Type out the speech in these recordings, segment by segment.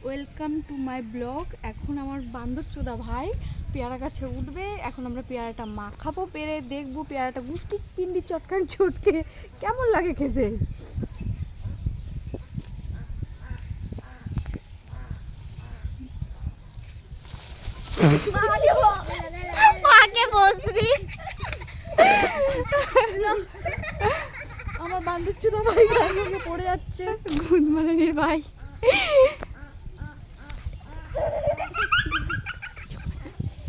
Welcome to my blog. এখন আমার বান্দর চোদা ভাই পেয়ারা গাছে উঠবে। এখন আমরা পেয়ারাটা মাখাবো, পেরে দেখবো পেয়ারাটা গুষ্টি পিন্ডি চটকান চটকে কেমন লাগে খেতে। আমার বান্দর চোদা ভাই গাছ থেকে পড়ে যাচ্ছে, গুদমানের ভাই।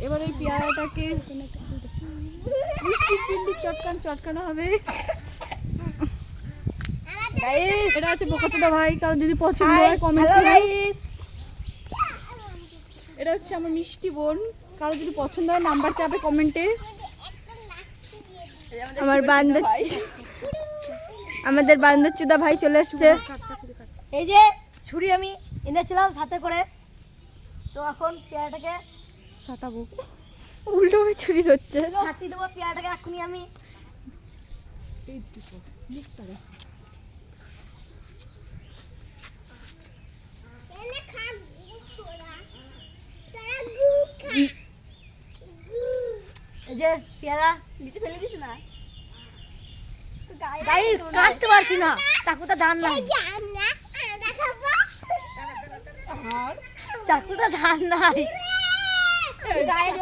এবার এই পেয়ারাটাকে মিষ্টি পিন্ডি চটকানো হবে। এটা হচ্ছে বোকাচোদা ভাই, কারণ যদি পছন্দ হয় কমেন্ট করো। এটা হচ্ছে আমার মিষ্টি বোন, কারো যদি পছন্দ হয় নাম্বার চাবে কমেন্টে। আমাদের বান্দরচুদা ভাই চলে এসেছে। এই যে ছুরি আমি এনেছিলাম সাথে করে, তো এখন পেয়ারাটাকে সাটাবো। উল্টো ছুরি ধরছে, ছাটি দেবো পেয়ারাটাকে এখনই আমি। এই যে পেয়ারা নিচে ফেলে দিস না গাইস, কাটতে পারছি না, চাকুটা ধার নাই, চাকুটা ধার নাই।